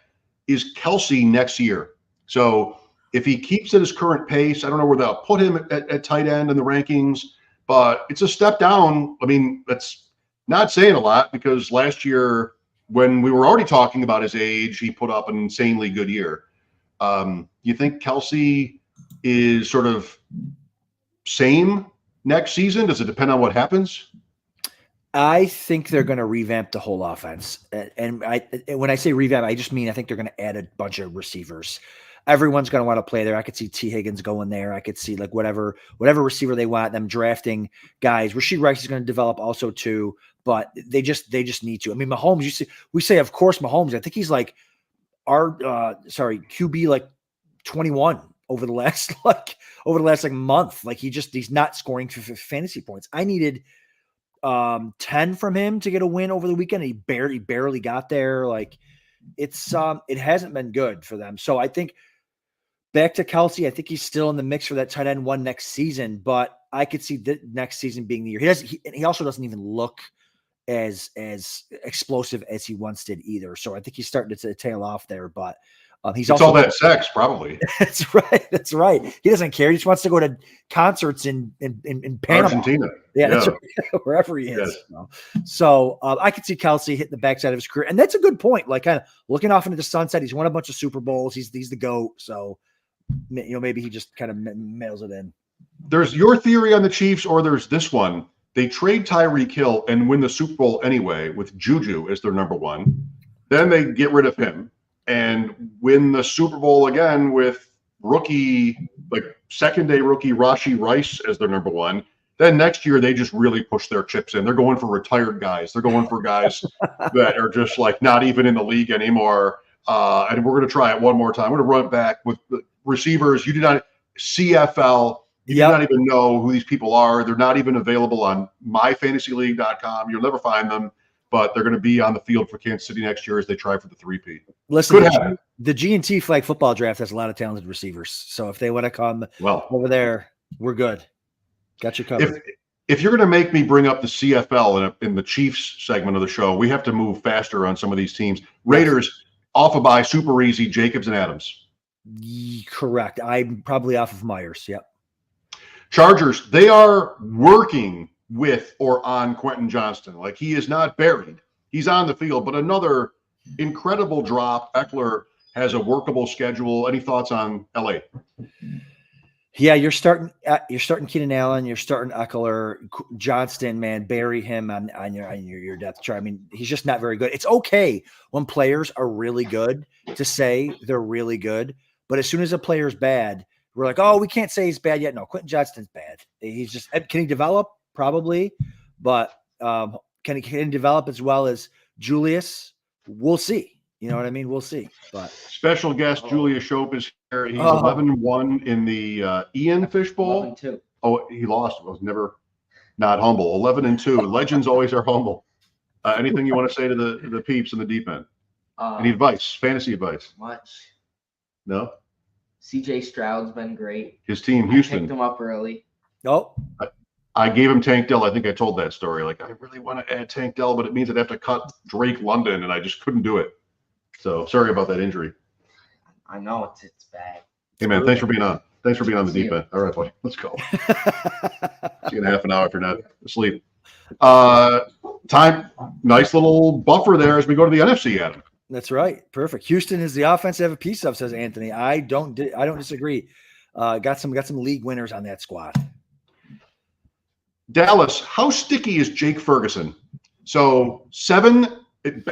is Kelsey next year. So if he keeps at his current pace, I don't know where they'll put him at tight end in the rankings, but it's a step down. I mean, that's not saying a lot because last year, when we were already talking about his age, he put up an insanely good year. You think Kelsey is sort of same next season? Does it depend on what happens? I think they're going to revamp the whole offense. And when I say revamp, I just mean I think they're going to add a bunch of receivers. Everyone's going to want to play there. I could see T. Higgins going there. I could see like whatever receiver they want, them drafting guys. Rashid Rice is going to develop also too, but they just need to. I mean, Mahomes, we say, of course, Mahomes. I think he's like QB like 21 over the last month. Like he's not scoring for fantasy points. I needed 10 from him to get a win over the weekend. He barely got there. Like it hasn't been good for them. So I think back to Kelsey, I think he's still in the mix for that tight end 1 next season, but I could see the next season being the year. He also doesn't even look as explosive as he once did either. So I think he's starting to tail off there, but he's also all that sex probably. That's right. That's right. He doesn't care. He just wants to go to concerts in Panama. Argentina. Yeah. That's right. Wherever he is. Yes. So I could see Kelsey hitting the backside of his career. And that's a good point. Like kind of looking off into the sunset. He's won a bunch of Super Bowls. He's the GOAT. So, maybe he just kind of mails it in. There's your theory on the Chiefs, or there's this one. They trade Tyreek Hill and win the Super Bowl anyway with Juju as their number 1. Then they get rid of him and win the Super Bowl again with second-day rookie Rashee Rice as their number 1. Then next year, they just really push their chips in. They're going for retired guys. They're going for guys that are just like not even in the league anymore. And we're going to try it one more time. We're going to run it back with the receivers. You did not CFL. You do not even know who these people are. They're not even available on myfantasyleague.com. You'll never find them, but they're going to be on the field for Kansas City next year as they try for the 3-peat. Listen, the G&T flag football draft has a lot of talented receivers. So if they want to come over there, we're good. Got you covered. If you're going to make me bring up the CFL in the Chiefs segment of the show, we have to move faster on some of these teams. Raiders off a bye, super easy, Jacobs and Adams. Correct. I'm probably off of Myers. Yep. Chargers, they are working with or on Quentin Johnston. Like he is not buried. He's on the field, but another incredible drop. Eckler has a workable schedule. Any thoughts on LA? Yeah, you're starting Keenan Allen, you're starting Eckler, Johnston, man, bury him on your depth chart. I mean, he's just not very good. It's okay when players are really good to say they're really good, but as soon as a player's bad, we're like, oh, we can't say he's bad yet. No, Quentin Johnston's bad. He's just, can he develop? Probably, but can he develop as well as Julius? We'll see. You know what I mean? We'll see. But special guest Julius Shope is here. He's 11-1 in the Ian Fishbowl. 11-2. Oh, he lost. Was never not humble. 11-2. Legends always are humble. Anything you want to say to the peeps in the deep end? Any advice? Fantasy advice? Much. No. CJ Stroud's been great. His team, Houston. I picked him up early. Oh. I gave him Tank Dell. I think I told that story. Like, I really want to add Tank Dell, but it means I'd have to cut Drake London, and I just couldn't do it. So sorry about that injury. I know it's bad. Hey man, thanks for being on. Thanks for being on the deep end. All right, boy, let's go. See you in half an hour if you're not asleep. Time, nice little buffer there as we go to the NFC, Adam. That's right. Perfect. Houston is the offense to have a piece of, says Anthony. I don't disagree. Got some league winners on that squad. Dallas, how sticky is Jake Ferguson? So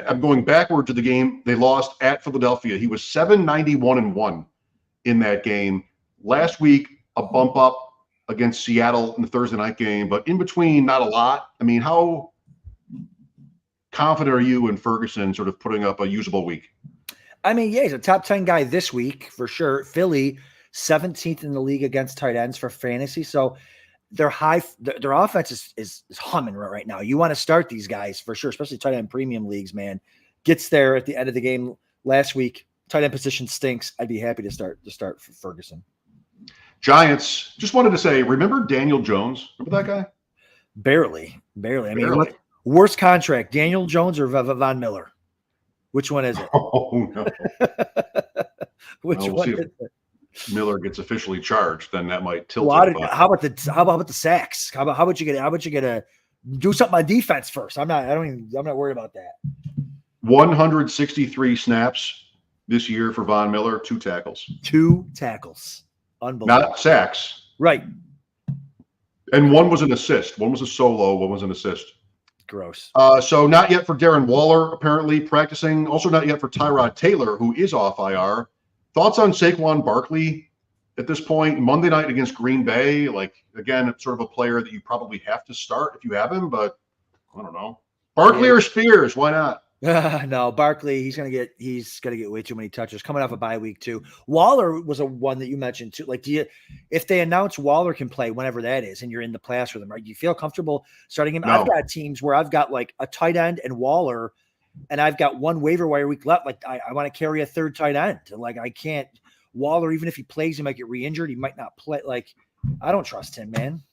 I'm going backward to the game. They lost at Philadelphia. He was 791-1 in that game. Last week, a bump up against Seattle in the Thursday night game, but in between, not a lot. I mean, how confident are you in Ferguson sort of putting up a usable week? I mean, yeah, he's a top 10 guy this week for sure. Philly, 17th in the league against tight ends for fantasy. So their offense is humming right now. You want to start these guys for sure, especially tight end premium leagues, man. Gets there at the end of the game last week. Tight end position stinks. I'd be happy to start for Ferguson. Giants, just wanted to say, remember Daniel Jones? Remember that guy? Barely. I mean, worst contract, Daniel Jones or Von Miller? Which one is it? Oh, no. Which one is it? Miller gets officially charged, then that might tilt. How about the sacks? How about you get a do something on defense first? I'm not worried about that. 163 snaps this year for Von Miller, 2 tackles. 2 tackles. Unbelievable. Not sacks. Right. And one was an assist. One was a solo, one was an assist. Gross. So not yet for Darren Waller, apparently practicing. Also not yet for Tyrod Taylor, who is off IR. Thoughts on Saquon Barkley at this point? Monday night against Green Bay, like, again, it's sort of a player that you probably have to start if you have him, but I don't know. Barkley or Spears, why not? No, Barkley, he's gonna get way too many touches coming off a bye week too. Waller was a one that you mentioned too. Like, if they announce Waller can play whenever that is, and you're in the playoffs with him, right? Do you feel comfortable starting him? No. I've got teams where I've got like a tight end and Waller, and I've got one waiver wire week left. Like, I want to carry a third tight end, and like I can't. Waller, even if he plays, he might get re-injured. He might not play. Like, I don't trust him, man.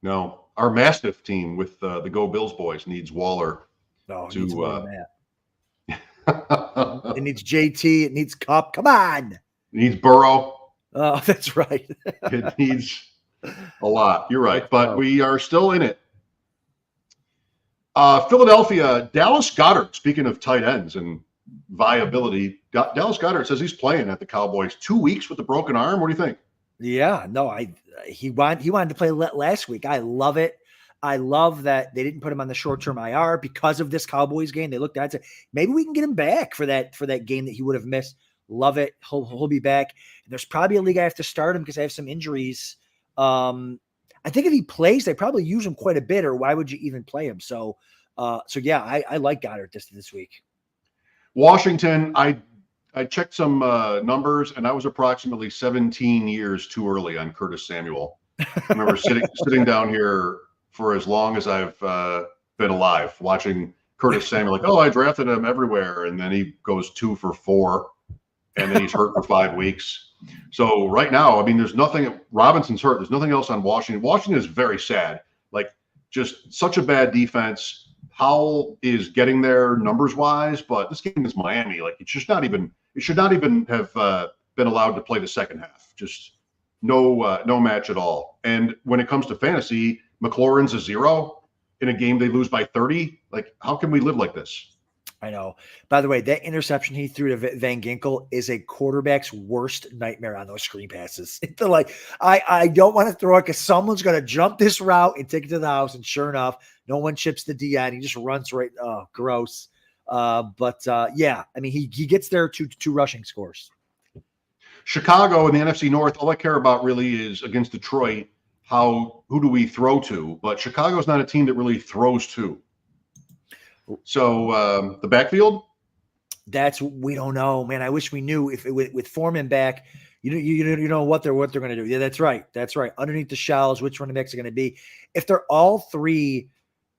No, our Mastiff team with the Go Bills boys needs Waller. No, it needs more than that. It needs JT. It needs Cup. Come on. It needs Burrow. Oh, that's right. It needs a lot. You're right, but we are still in it. Philadelphia, Dallas Goedert. Speaking of tight ends and viability, Dallas Goedert says he's playing at the Cowboys. 2 weeks with a broken arm. What do you think? Yeah, no, he wanted to play last week. I love it. I love that they didn't put him on the short-term IR because of this Cowboys game. They looked at it and said, maybe we can get him back for that game that he would have missed. Love it. He'll be back. There's probably a league I have to start him because I have some injuries. I think if he plays, they probably use him quite a bit, or why would you even play him? So yeah, I like Goddard this week. Washington, I checked some numbers, and I was approximately 17 years too early on Curtis Samuel. I remember sitting down here for as long as I've been alive, watching Curtis Samuel, like, oh, I drafted him everywhere, and then he goes 2 for 4, and then he's hurt for 5 weeks. So right now, I mean, there's nothing. Robinson's hurt. There's nothing else on Washington. Washington is very sad. Like, just such a bad defense. Howell is getting there numbers wise, but this game is Miami. Like, it should not even have been allowed to play the second half. Just no match at all. And when it comes to fantasy, McLaurin's a 0 in a game they lose by 30. Like, how can we live like this? I know. By the way, that interception he threw to Van Ginkel is a quarterback's worst nightmare on those screen passes. They're like, I don't want to throw it because someone's going to jump this route and take it to the house. And sure enough, no one chips the DN. He just runs right. Oh, gross. Yeah, I mean, he gets there to two rushing scores. Chicago in the NFC North, all I care about really is against Detroit, who do we throw to? But Chicago's not a team that really throws to. So the backfield? We don't know, man. I wish we knew if with Foreman back, you know what they're going to do. Yeah, that's right. Underneath the shells, which running backs are going to be. If they're all three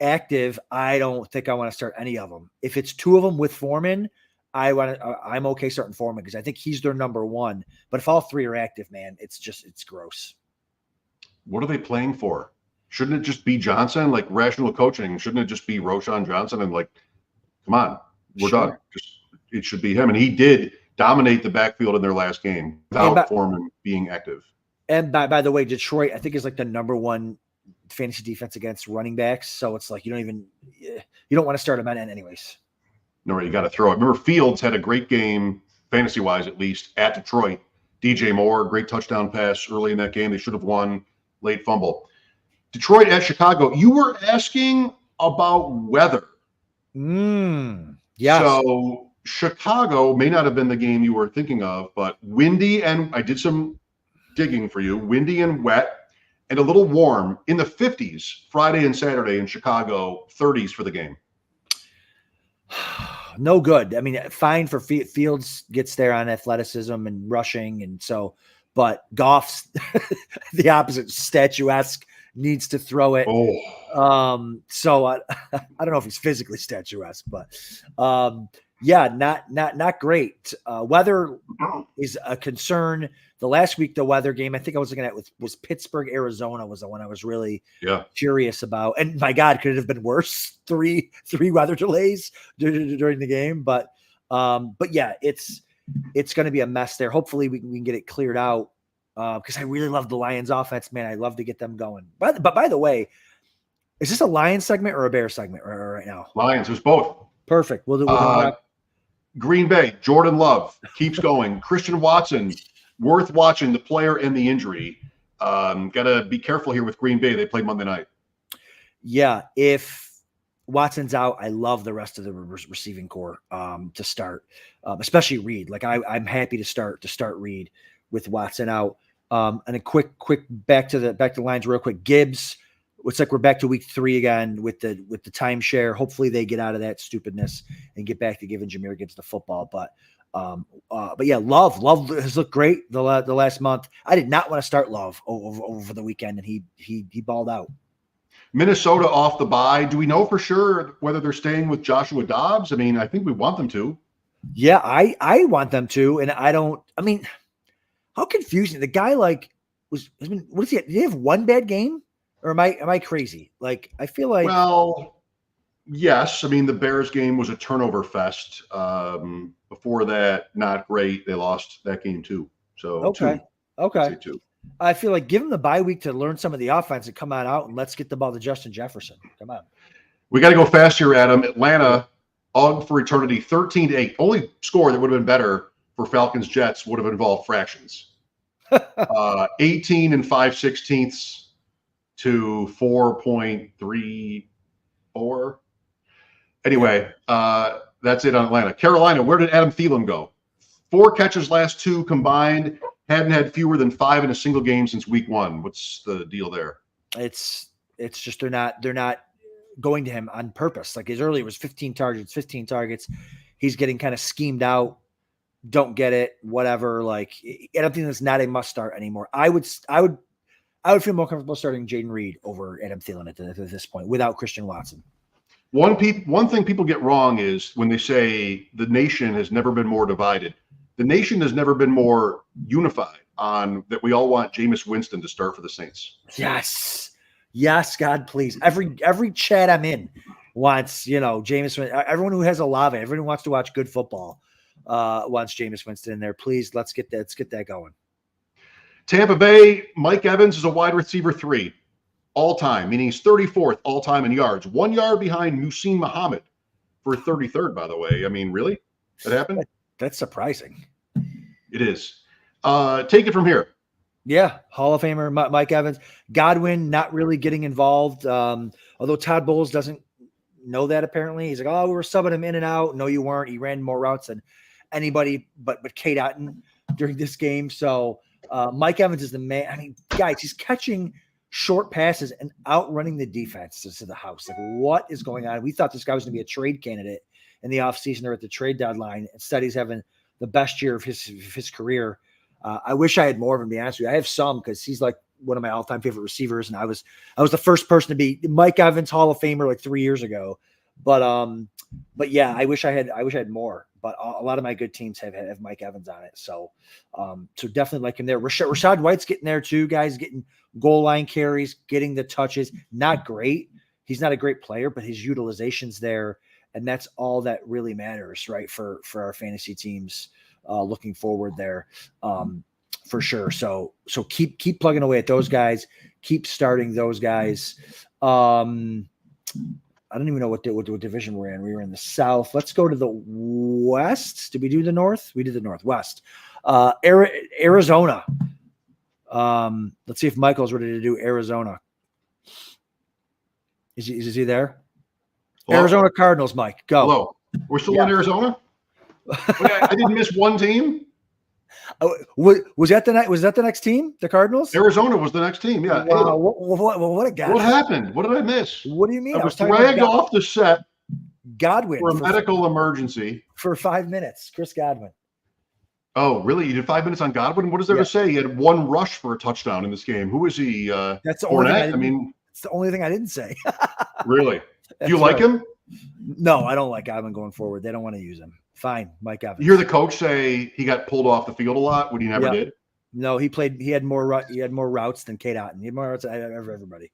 active, I don't think I want to start any of them. If it's two of them with Foreman, I'm okay starting Foreman because I think he's their number one. But if all three are active, man, it's gross. What are they playing for? Shouldn't it just be Johnson? Like rational coaching, shouldn't it just be Roshan Johnson? And like, come on, we're done. It should be him. And he did dominate the backfield in their last game without Foreman being active. And by the way, Detroit, I think, is like the number one fantasy defense against running backs. So it's like you don't want to start him at end anyways. No, you got to throw it. Remember, Fields had a great game, fantasy-wise at least, at Detroit. DJ Moore, great touchdown pass early in that game. They should have won, late fumble. Detroit at Chicago. You were asking about weather. Yeah. So Chicago may not have been the game you were thinking of, but windy, and I did some digging for you, windy and wet and a little warm in the 50s Friday and Saturday in Chicago, 30s for the game. No good. I mean, fine for Fields gets there on athleticism and rushing. And so, but Goff's the opposite, statuesque, needs to throw it. So I don't know if he's physically statuesque, but yeah, not great. Weather is a concern. The last week, the weather game I think I was looking at was Pittsburgh, Arizona was the one I was really curious about. And my God, could it have been worse? Three weather delays during the game. But yeah, it's going to be a mess there. Hopefully we can get it cleared out. Because I really love the Lions offense, man. I love to get them going. But by the way, is this a Lions segment or a Bears segment right now? Lions, there's both. Perfect. We'll do Green Bay, Jordan Love keeps going. Christian Watson, worth watching, the player and the injury. Got to be careful here with Green Bay. They played Monday night. Yeah, if Watson's out, I love the rest of the receiving core to start, especially Reed. Like I'm happy to start Reed with Watson out. And a quick back to the lines real quick. Gibbs, looks like we're back to week 3 again with the timeshare. Hopefully they get out of that stupidness and get back to giving Jahmyr Gibbs the football. But yeah, Love has looked great the last month. I did not want to start Love over the weekend, and he balled out. Minnesota off the bye. Do we know for sure whether they're staying with Joshua Dobbs? I mean, I think we want them to. Yeah, I want them to, and I mean, how confusing. The guy what is he? Did he have one bad game? Or am I crazy? Like, I feel like. Well, yes. I mean, the Bears game was a turnover fest. Before that, not great. They lost that game too. So okay. Two. I feel like give him the bye week to learn some of the offense and come on out and let's get the ball to Justin Jefferson. Come on. We got to go fast here, Adam. Atlanta, on for eternity, 13-8. Only score that would have been better for Falcons Jets would have involved fractions. 18 and 5/16 to 4.34. Anyway, that's it on Atlanta. Carolina, where did Adam Thielen go? 4 catches last 2 combined. Hadn't had fewer than 5 in a single game since week 1. What's the deal there? It's just they're not going to him on purpose. Like his earlier was 15 targets. He's getting kind of schemed out. Don't get it. Whatever. Like I don't think that's not a must start anymore. I would feel more comfortable starting Jaden Reed over Adam Thielen at this point without Christian Watson. One thing people get wrong is when they say the nation has never been more divided. The nation has never been more unified on that we all want Jameis Winston to start for the Saints. Yes, God, please. Every chat I'm in wants, Jameis Winston. Everyone who has Olave, everyone wants to watch good football, wants Jameis Winston in there. Please, let's get that going. Tampa Bay, Mike Evans is a wide receiver 3 all time, meaning he's 34th all time in yards, 1 yard behind Muhsin Muhammad, for 33rd, by the way. I mean, really? That happened? That's surprising. It is. Take it from here. Yeah, Hall of Famer Mike Evans. Godwin not really getting involved, although Todd Bowles doesn't know that apparently. He's like, oh, we were subbing him in and out. No, you weren't. He ran more routes than anybody but Kate Otten during this game. So Mike Evans is the man. I mean, guys, he's catching short passes and outrunning the defense to the house. Like, what is going on? We thought this guy was going to be a trade candidate in the offseason or at the trade deadline. Instead, he's having the best year of his career. I wish I had more of him, to be honest with you. I have some because he's like one of my all-time favorite receivers, and I was the first person to be Mike Evans Hall of Famer like 3 years ago. But yeah, I wish I had more. But a lot of my good teams have Mike Evans on it. So definitely like him there. Rashad White's getting there too, guys, getting goal line carries, getting the touches. Not great. He's not a great player, but his utilization's there, and that's all that really matters, right? For our fantasy teams. Looking forward there, for sure. So keep plugging away at those guys. Keep starting those guys. I don't even know what division we're in. We were in the South. Let's go to the West. Did we do the North? We did the Northwest. Arizona. Let's see if Michael's ready to do Arizona. Is he there? Hello? Arizona Cardinals, Mike. Go. Hello. We're still in Arizona? I didn't miss one team. Was that the next team? The Cardinals? Arizona was the next team. Yeah. Wow. What a guy. What happened? What did I miss? What do you mean? I was dragged off the set. Godwin for a medical emergency for 5 minutes. Chris Godwin. Oh, really? You did 5 minutes on Godwin? What is there to say? He had one rush for a touchdown in this game. Who is he? That's the only Fournette? it's the only thing I didn't say. Really? Do you like him? No, I don't like Godwin going forward. They don't want to use him. Fine, Mike Evans. You hear the coach say he got pulled off the field a lot when he never did? No, he had more routes than Kate Otten. He had more routes than everybody.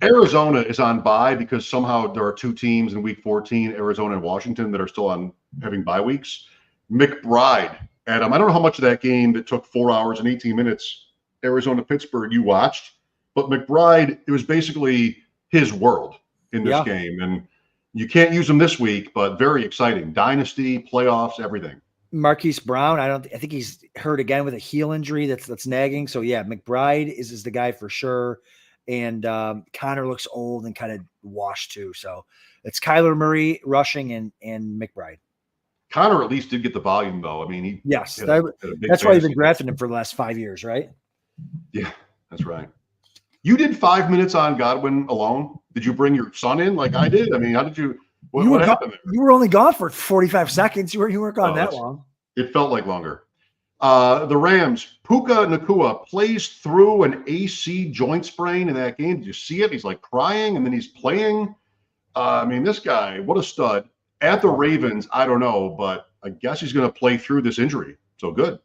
Arizona is on bye because somehow there are two teams in week 14, Arizona and Washington, that are still on having bye weeks. McBride, Adam, I don't know how much of that game that took 4 hours and 18 minutes, Arizona-Pittsburgh, you watched, but McBride, it was basically his world in this game. And you can't use him this week, but very exciting. Dynasty, playoffs, everything. Marquise Brown, I think he's hurt again with a heel injury that's nagging. So yeah, McBride is the guy for sure. And Connor looks old and kind of washed too. So it's Kyler Murray rushing and McBride. Connor at least did get the volume though. I mean, that's why you've been drafting him for the last 5 years, right? Yeah, that's right. You did 5 minutes on Godwin alone. Did you bring your son in like I did? I mean, how did you? What happened there? You were only gone for 45 seconds. You weren't gone that long. It felt like longer. The Rams, Puka Nacua plays through an AC joint sprain in that game. Did you see it? He's like crying, and then he's playing. I mean, this guy, what a stud. At the Ravens, I don't know, but I guess he's going to play through this injury. So good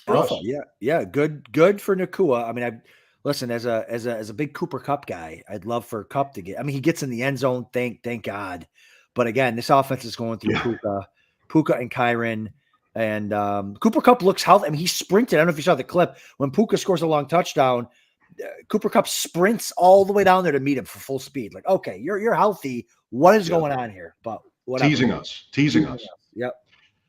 for us. Yeah, good for Nacua. I mean, listen, as a big Cooper Kupp guy, I'd love for Kupp to get. I mean, he gets in the end zone, thank God. But again, this offense is going through Puka and Kyren, and Cooper Kupp looks healthy. I mean, he sprinted. I don't know if you saw the clip when Puka scores a long touchdown. Cooper Kupp sprints all the way down there to meet him for full speed. Like, okay, you're healthy. What is going on here? But whatever. Teasing us. Yep.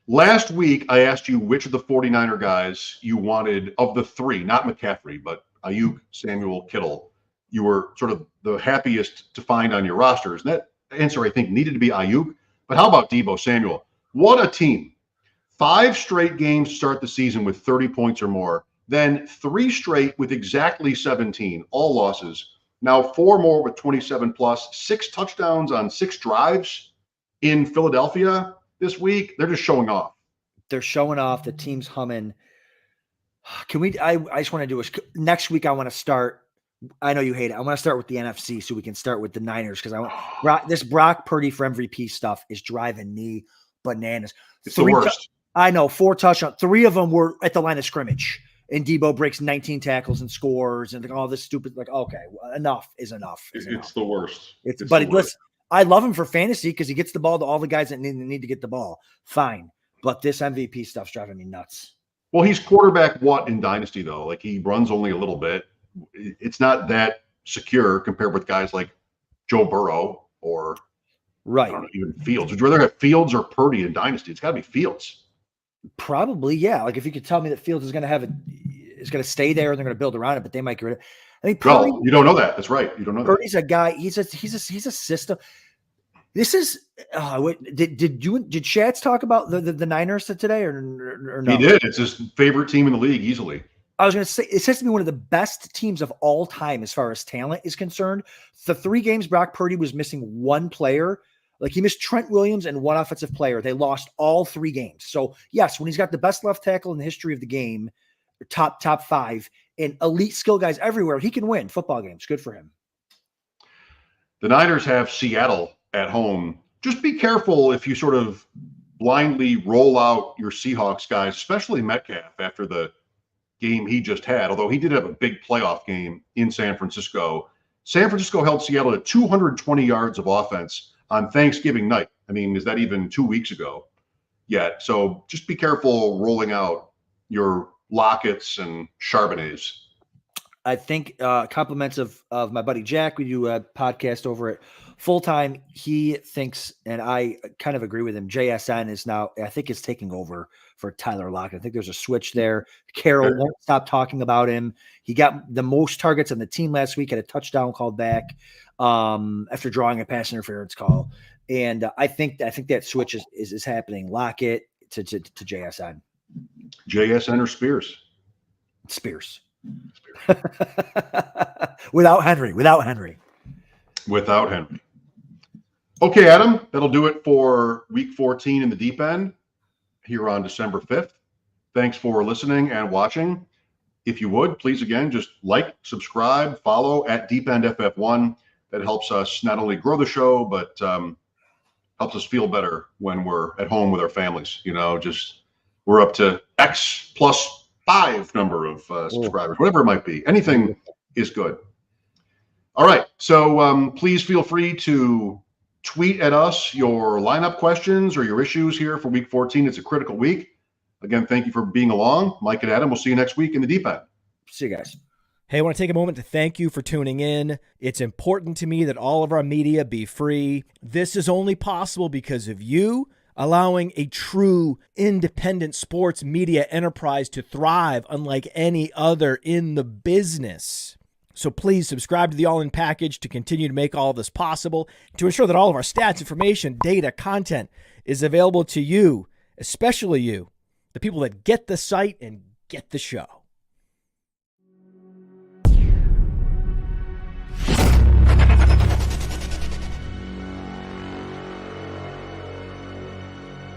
Last week, I asked you which of the 49er guys you wanted of the three, not McCaffrey, but Ayuk, Samuel, Kittle. You were sort of the happiest to find on your rosters. And that answer, I think, needed to be Ayuk. But how about Deebo Samuel? What a team. 5 straight games to start the season with 30 points or more. Then 3 straight with exactly 17, all losses. Now 4 more with 27 plus, 6 touchdowns on 6 drives in Philadelphia this week. They're just showing off. They're showing off. The team's humming. Can we? I just want to do next week. I want to start. I know you hate it. I want to start with the NFC so we can start with the Niners because I want this Brock Purdy for MVP stuff is driving me bananas. It's the worst. I know 4 touchdowns. 3 of them were at the line of scrimmage, and Deebo breaks 19 tackles and scores, and all this stupid. Like, okay, enough is enough. It's the worst. Listen, I love him for fantasy because he gets the ball to all the guys that need to get the ball. Fine, but this MVP stuff's driving me nuts. Well, he's quarterback what in Dynasty though? Like he runs only a little bit. It's not that secure compared with guys like Joe Burrow or Right. I don't know, even Fields. Would you rather have Fields or Purdy in Dynasty? It's got to be Fields. Probably, yeah. Like if you could tell me that Fields is going to stay there and they're going to build around it, but they might get rid of. I think Purdy. No, you don't know that. That's right. You don't know that. Purdy's a guy. He's a system. This is. Did Shats talk about the Niners today or no? He did. It's his favorite team in the league easily. I was going to say it has to be one of the best teams of all time as far as talent is concerned. The 3 games Brock Purdy was missing one player. Like he missed Trent Williams and one offensive player. They lost all 3 games. So yes, when he's got the best left tackle in the history of the game, top 5, and elite skill guys everywhere, he can win football games. Good for him. The Niners have Seattle at home. Just be careful if you sort of blindly roll out your Seahawks guys, especially Metcalf after the game he just had, although he did have a big playoff game in San Francisco. San Francisco held Seattle to 220 yards of offense on Thanksgiving night. I mean, is that even 2 weeks ago yet? So just be careful rolling out your Lockett's and Charbonnets. I think compliments of my buddy Jack. We do a podcast over at Full Time. He thinks, and I kind of agree with him, JSN is now, I think, is taking over for Tyler Lockett. I think there's a switch there. Carroll won't stop talking about him. He got the most targets on the team last week, had a touchdown called back after drawing a pass interference call. And I think that switch is happening. Lockett to JSN. JSN or Spears? Spears. Without Henry. Okay, Adam, that'll do it for week 14 in the deep end here on December 5th. Thanks for listening and watching. If you would, please, again, just like, subscribe, follow at Deep End FF1. That helps us not only grow the show, but helps us feel better when we're at home with our families. You know, just we're up to X plus 5 number of subscribers, whatever it might be. Anything is good. All right. So please feel free to tweet at us your lineup questions or your issues here for week 14. It's a critical week. Again, thank you for being along. Mike and Adam, we'll see you next week in the deep end. See you guys. Hey, I want to take a moment to thank you for tuning in. It's important to me that all of our media be free. This is only possible because of you allowing a true independent sports media enterprise to thrive unlike any other in the business. So please subscribe to the All In Package to continue to make all of this possible, to ensure that all of our stats, information, data, content is available to you, especially you, the people that get the site and get the show.